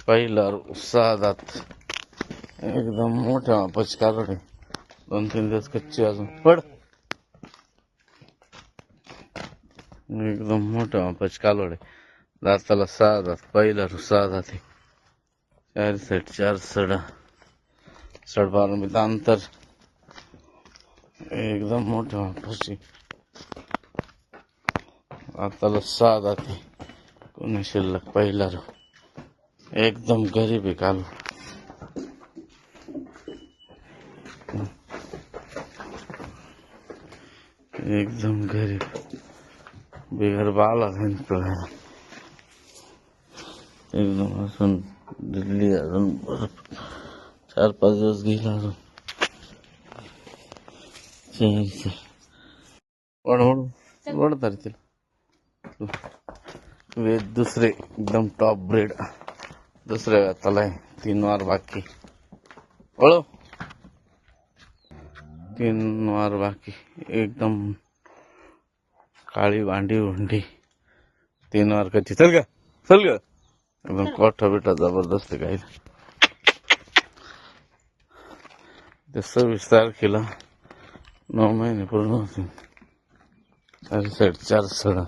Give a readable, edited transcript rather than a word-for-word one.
पहिला 6 दात एकदम मोठ्या मापाची कालवड आहे. 2-3 दिवस कच्ची अजून पड. एकदम मोठ्या मापाची कालवड आहे. दाताला 6 दात. पहिला 6 दात आहे. 4 साईड 4 सडा. सडपारंबीत अंतर एकदम मोठ्या मापाची. दाताला 6 दात आहे. कोणी शिल्लक पहिला एकदम गरीब आहे कालवड. एकदम गरीब बिगर बाला एकदम असून दिल्ली अजून 4-5 दिवस गेला अजून. वड धरतील वेद दुसरे एकदम टॉप ब्रेड. दुसऱ्या व्याताला आहे. 3 वार बाकी. वळो 3 वार बाकी. एकदम काळी भांडी भुंडी. 3 वार कच्ची. चल ग चल ग. एकदम कोठा बिठा जबरदस्त काही. 26 तारखेला 9 महिने पूर्ण होतील. 4 साईड 4 सडा.